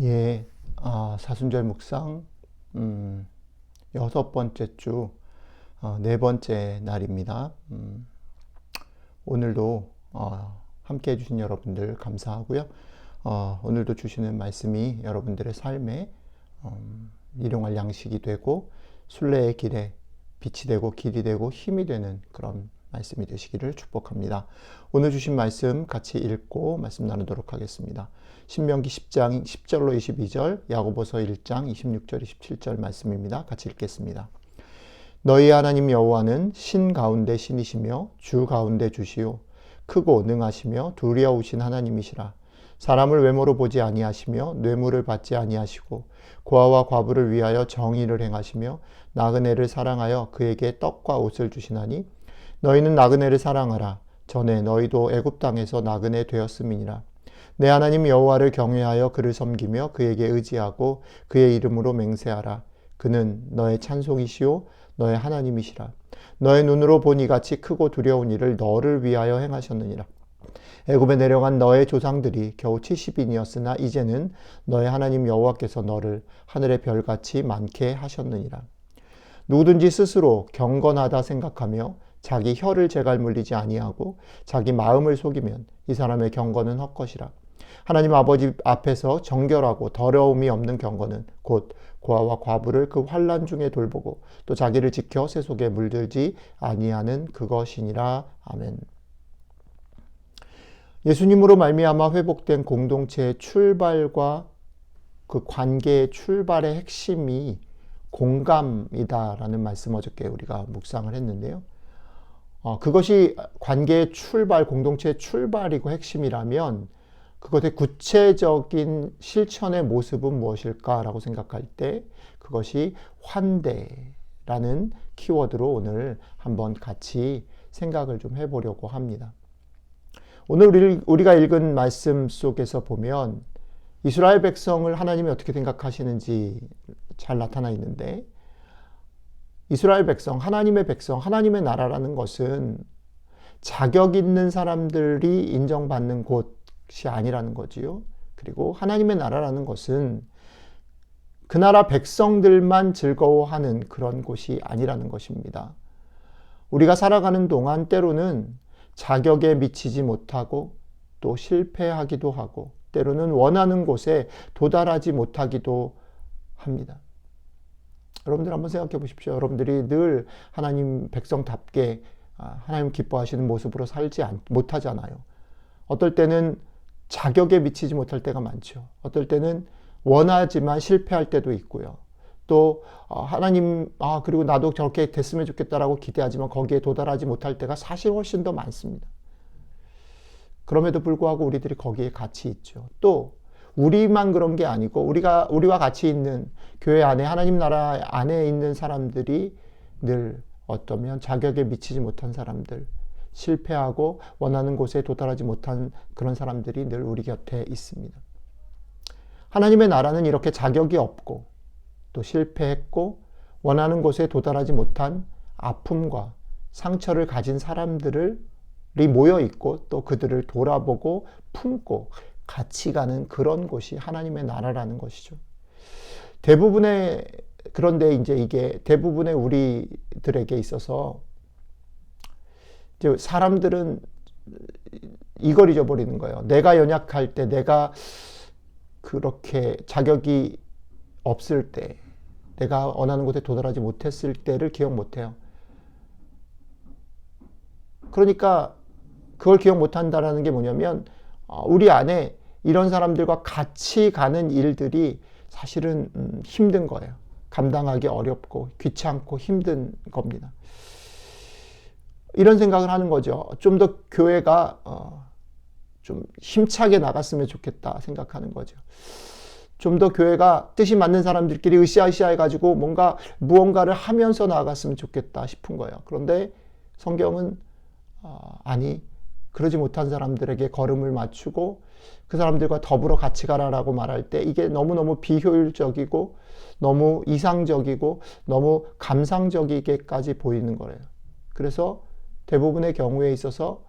예, 사순절 묵상, 6번째 주, 4번째 날입니다. 오늘도, 함께 해주신 여러분들 감사하고요. 오늘도 주시는 말씀이 여러분들의 삶에, 일용할 양식이 되고, 순례의 길에 빛이 되고, 길이 되고, 힘이 되는 그런 말씀이 되시기를 축복합니다. 오늘 주신 말씀 같이 읽고 말씀 나누도록 하겠습니다. 신명기 10장 10절로 22절, 야고보서 1장 26절 27절 말씀입니다. 같이 읽겠습니다. 너희 하나님 여호와는 신 가운데 신이시며 주 가운데 주시요 크고 능하시며 두려우신 하나님이시라. 사람을 외모로 보지 아니하시며 뇌물을 받지 아니하시고 고아와 과부를 위하여 정의를 행하시며 나그네를 사랑하여 그에게 떡과 옷을 주시나니 너희는 나그네를 사랑하라. 전에 너희도 애굽 땅에서 나그네 되었음이니라. 내 하나님 여호와를 경외하여 그를 섬기며 그에게 의지하고 그의 이름으로 맹세하라. 그는 너의 찬송이시요 너의 하나님이시라. 너의 눈으로 본 이같이 크고 두려운 일을 너를 위하여 행하셨느니라. 애굽에 내려간 너의 조상들이 겨우 70인이었으나 이제는 너의 하나님 여호와께서 너를 하늘의 별같이 많게 하셨느니라. 누구든지 스스로 경건하다 생각하며 자기 혀를 제갈 물리지 아니하고 자기 마음을 속이면 이 사람의 경건은 헛것이라. 하나님 아버지 앞에서 정결하고 더러움이 없는 경건은 곧 고아와 과부를 그 환난 중에 돌보고 또 자기를 지켜 세속에 물들지 아니하는 그것이니라. 아멘. 예수님으로 말미암아 회복된 공동체의 출발과 그 관계의 출발의 핵심이 공감이다라는 말씀 어저께 우리가 묵상을 했는데요. 그것이 관계의 출발, 공동체의 출발이고 핵심이라면 그것의 구체적인 실천의 모습은 무엇일까라고 생각할 때 그것이 환대라는 키워드로 오늘 한번 같이 생각을 좀 해보려고 합니다. 오늘 우리가 읽은 말씀 속에서 보면 이스라엘 백성을 하나님이 어떻게 생각하시는지 잘 나타나 있는데 이스라엘 백성, 하나님의 나라라는 것은 자격 있는 사람들이 인정받는 곳이 아니라는 거지요. 그리고 하나님의 나라라는 것은 그 나라 백성들만 즐거워하는 그런 곳이 아니라는 것입니다. 우리가 살아가는 동안 때로는 자격에 미치지 못하고 또 실패하기도 하고 때로는 원하는 곳에 도달하지 못하기도 합니다. 여러분들 한번 생각해 보십시오. 여러분들이 늘 하나님 백성답게 하나님 기뻐하시는 모습으로 살지 못하잖아요. 어떨 때는 자격에 미치지 못할 때가 많죠. 어떨 때는 원하지만 실패할 때도 있고요. 또 하나님 그리고 나도 저렇게 됐으면 좋겠다라고 기대하지만 거기에 도달하지 못할 때가 사실 훨씬 더 많습니다. 그럼에도 불구하고 우리들이 거기에 같이 있죠. 또 우리만 그런 게 아니고 우리와 같이 있는 교회 안에 하나님 나라 안에 있는 사람들이 늘 어떠면 자격에 미치지 못한 사람들, 실패하고 원하는 곳에 도달하지 못한 그런 사람들이 늘 우리 곁에 있습니다. 하나님의 나라는 이렇게 자격이 없고 또 실패했고 원하는 곳에 도달하지 못한 아픔과 상처를 가진 사람들이 모여 있고 또 그들을 돌아보고 품고 같이 가는 그런 곳이 하나님의 나라라는 것이죠. 그런데 이제 이게 대부분의 우리들에게 있어서 이제 사람들은 이걸 잊어버리는 거예요. 내가 연약할 때, 내가 그렇게 자격이 없을 때, 내가 원하는 곳에 도달하지 못했을 때를 기억 못해요. 그러니까 그걸 기억 못한다라는 게 뭐냐면 우리 안에 이런 사람들과 같이 가는 일들이 사실은 힘든 거예요. 감당하기 어렵고 귀찮고 힘든 겁니다. 이런 생각을 하는 거죠. 좀 더 교회가 좀 힘차게 나갔으면 좋겠다 생각하는 거죠. 좀 더 교회가 뜻이 맞는 사람들끼리 으쌰으쌰 해가지고 무언가를 하면서 나아갔으면 좋겠다 싶은 거예요. 그런데 성경은 아니 그러지 못한 사람들에게 걸음을 맞추고 그 사람들과 더불어 같이 가라라고 말할 때 이게 너무너무 비효율적이고 너무 이상적이고 너무 감상적이게까지 보이는 거예요. 그래서 대부분의 경우에 있어서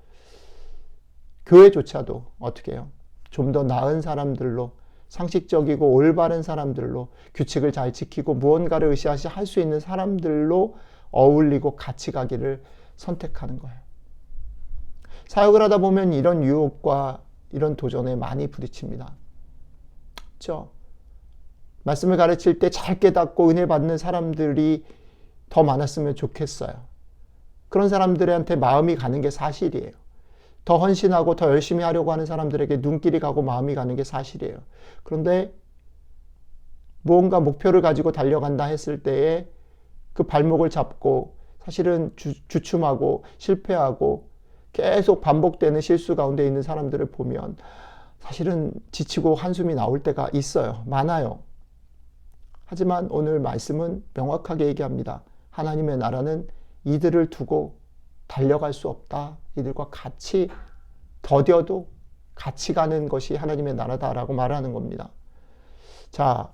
교회조차도 어떻게 해요? 좀 더 나은 사람들로 상식적이고 올바른 사람들로, 규칙을 잘 지키고 무언가를 으쌰으쌰 할 수 있는 사람들로 어울리고 같이 가기를 선택하는 거예요. 사역을 하다 보면 이런 유혹과 이런 도전에 많이 부딪힙니다. 그렇죠? 말씀을 가르칠 때 잘 깨닫고 은혜 받는 사람들이 더 많았으면 좋겠어요. 그런 사람들한테 마음이 가는 게 사실이에요. 더 헌신하고 더 열심히 하려고 하는 사람들에게 눈길이 가고 마음이 가는 게 사실이에요. 그런데 무언가 목표를 가지고 달려간다 했을 때에 그 발목을 잡고 사실은 주춤하고 실패하고 계속 반복되는 실수 가운데 있는 사람들을 보면 사실은 지치고 한숨이 나올 때가 있어요. 많아요. 하지만 오늘 말씀은 명확하게 얘기합니다. 하나님의 나라는 이들을 두고 달려갈 수 없다. 이들과 같이 더뎌도 같이 가는 것이 하나님의 나라다라고 말하는 겁니다. 자,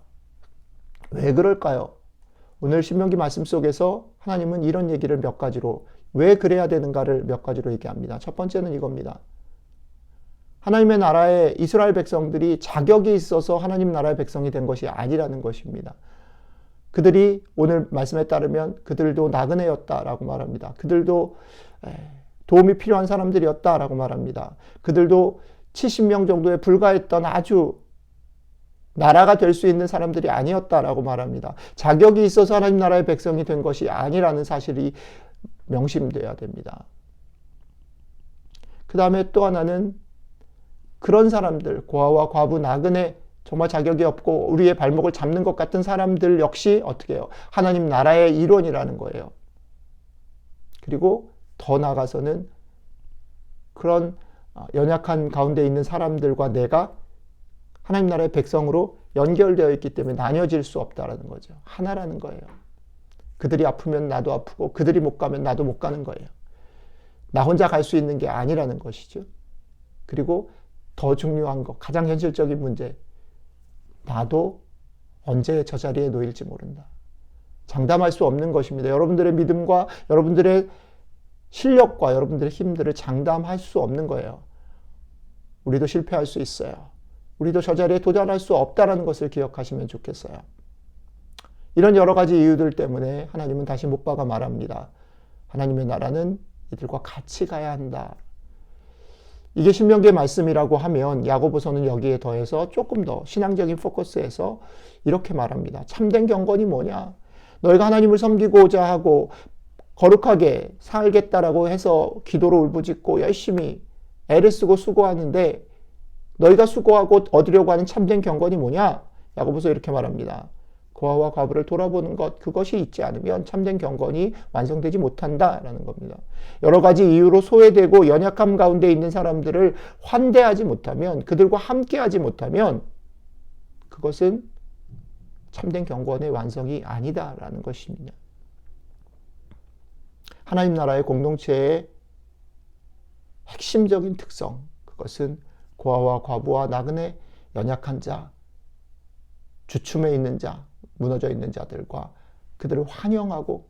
왜 그럴까요? 오늘 신명기 말씀 속에서 하나님은 이런 얘기를 몇 가지로, 왜 그래야 되는가를 몇 가지로 얘기합니다. 첫 번째는 이겁니다. 하나님의 나라에 이스라엘 백성들이 자격이 있어서 하나님 나라의 백성이 된 것이 아니라는 것입니다. 그들이 오늘 말씀에 따르면 그들도 나그네였다라고 말합니다. 그들도 도움이 필요한 사람들이었다라고 말합니다. 그들도 70명 정도에 불과했던 아주 나라가 될 수 있는 사람들이 아니었다라고 말합니다. 자격이 있어서 하나님 나라의 백성이 된 것이 아니라는 사실이 명심되어야 됩니다. 그 다음에 또 하나는 그런 사람들, 고아와 과부, 나그네, 정말 자격이 없고 우리의 발목을 잡는 것 같은 사람들 역시 어떻게 해요? 하나님 나라의 일원이라는 거예요. 그리고 더 나아가서는 그런 연약한 가운데 있는 사람들과 내가 하나님 나라의 백성으로 연결되어 있기 때문에 나뉘어질 수 없다라는 거죠. 하나라는 거예요. 그들이 아프면 나도 아프고 그들이 못 가면 나도 못 가는 거예요. 나 혼자 갈 수 있는 게 아니라는 것이죠. 그리고 더 중요한 것, 가장 현실적인 문제, 나도 언제 저 자리에 놓일지 모른다. 장담할 수 없는 것입니다. 여러분들의 믿음과 여러분들의 실력과 여러분들의 힘들을 장담할 수 없는 거예요. 우리도 실패할 수 있어요. 우리도 저 자리에 도달할 수 없다는 것을 기억하시면 좋겠어요. 이런 여러 가지 이유들 때문에 하나님은 다시 못 박아 말합니다. 하나님의 나라는 이들과 같이 가야 한다. 이게 신명기의 말씀이라고 하면 야고보서는 여기에 더해서 조금 더 신앙적인 포커스에서 이렇게 말합니다. 참된 경건이 뭐냐? 너희가 하나님을 섬기고자 하고 거룩하게 살겠다라고 해서 기도로 울부짖고 열심히 애를 쓰고 수고하는데 너희가 수고하고 얻으려고 하는 참된 경건이 뭐냐? 야고보서 이렇게 말합니다. 고아와 과부를 돌아보는 것, 그것이 있지 않으면 참된 경건이 완성되지 못한다라는 겁니다. 여러 가지 이유로 소외되고 연약함 가운데 있는 사람들을 환대하지 못하면, 그들과 함께하지 못하면 그것은 참된 경건의 완성이 아니다라는 것입니다. 하나님 나라의 공동체의 핵심적인 특성, 그것은 고아와 과부와 나그네, 연약한 자, 주춤해 있는 자, 무너져 있는 자들과 그들을 환영하고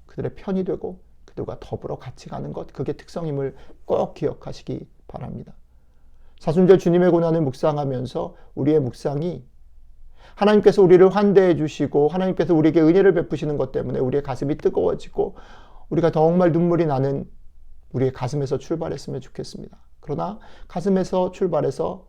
그들의 편이 되고 그들과 더불어 같이 가는 것, 그게 특성임을 꼭 기억하시기 바랍니다. 사순절 주님의 고난을 묵상하면서 우리의 묵상이 하나님께서 우리를 환대해 주시고 하나님께서 우리에게 은혜를 베푸시는 것 때문에 우리의 가슴이 뜨거워지고 우리가 정말 눈물이 나는 우리의 가슴에서 출발했으면 좋겠습니다. 그러나 가슴에서 출발해서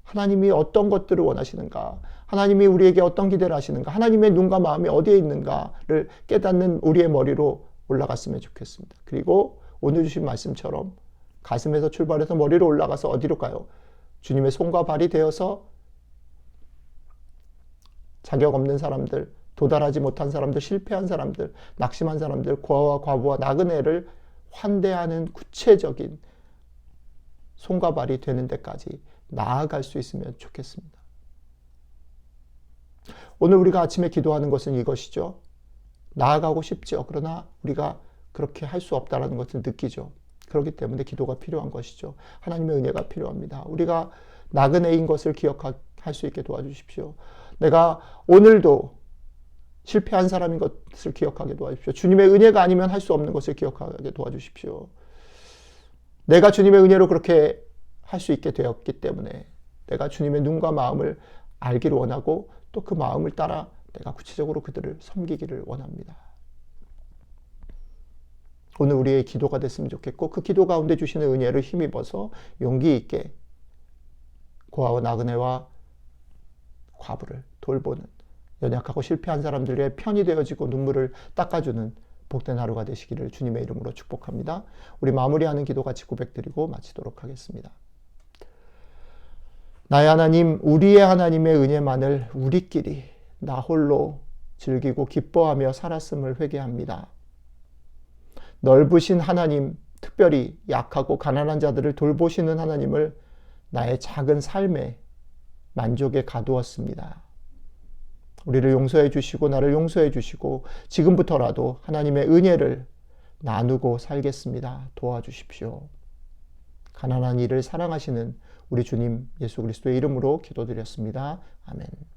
하나님이 어떤 것들을 원하시는가, 하나님이 우리에게 어떤 기대를 하시는가, 하나님의 눈과 마음이 어디에 있는가를 깨닫는 우리의 머리로 올라갔으면 좋겠습니다. 그리고 오늘 주신 말씀처럼 가슴에서 출발해서 머리로 올라가서 어디로 가요? 주님의 손과 발이 되어서 자격 없는 사람들, 도달하지 못한 사람들, 실패한 사람들, 낙심한 사람들, 고아와 과부와 나그네를 환대하는 구체적인 손과 발이 되는 데까지 나아갈 수 있으면 좋겠습니다. 오늘 우리가 아침에 기도하는 것은 이것이죠. 나아가고 싶죠. 그러나 우리가 그렇게 할 수 없다는 것을 느끼죠. 그렇기 때문에 기도가 필요한 것이죠. 하나님의 은혜가 필요합니다. 우리가 나그네인 것을 기억할 수 있게 도와주십시오. 내가 오늘도 실패한 사람인 것을 기억하게 도와주십시오. 주님의 은혜가 아니면 할 수 없는 것을 기억하게 도와주십시오. 내가 주님의 은혜로 그렇게 할 수 있게 되었기 때문에 내가 주님의 눈과 마음을 알기를 원하고 또 그 마음을 따라 내가 구체적으로 그들을 섬기기를 원합니다. 오늘 우리의 기도가 됐으면 좋겠고 그 기도 가운데 주시는 은혜를 힘입어서 용기 있게 고아와 나그네와 과부를 돌보는 연약하고 실패한 사람들의 편이 되어지고 눈물을 닦아주는 복된 하루가 되시기를 주님의 이름으로 축복합니다. 우리 마무리하는 기도 같이 고백드리고 마치도록 하겠습니다. 나의 하나님, 우리의 하나님의 은혜만을 우리끼리 나 홀로 즐기고 기뻐하며 살았음을 회개합니다. 넓으신 하나님, 특별히 약하고 가난한 자들을 돌보시는 하나님을 나의 작은 삶에 만족에 가두었습니다. 우리를 용서해 주시고 나를 용서해 주시고 지금부터라도 하나님의 은혜를 나누고 살겠습니다. 도와주십시오. 가난한 이를 사랑하시는 우리 주님 예수 그리스도의 이름으로 기도드렸습니다. 아멘.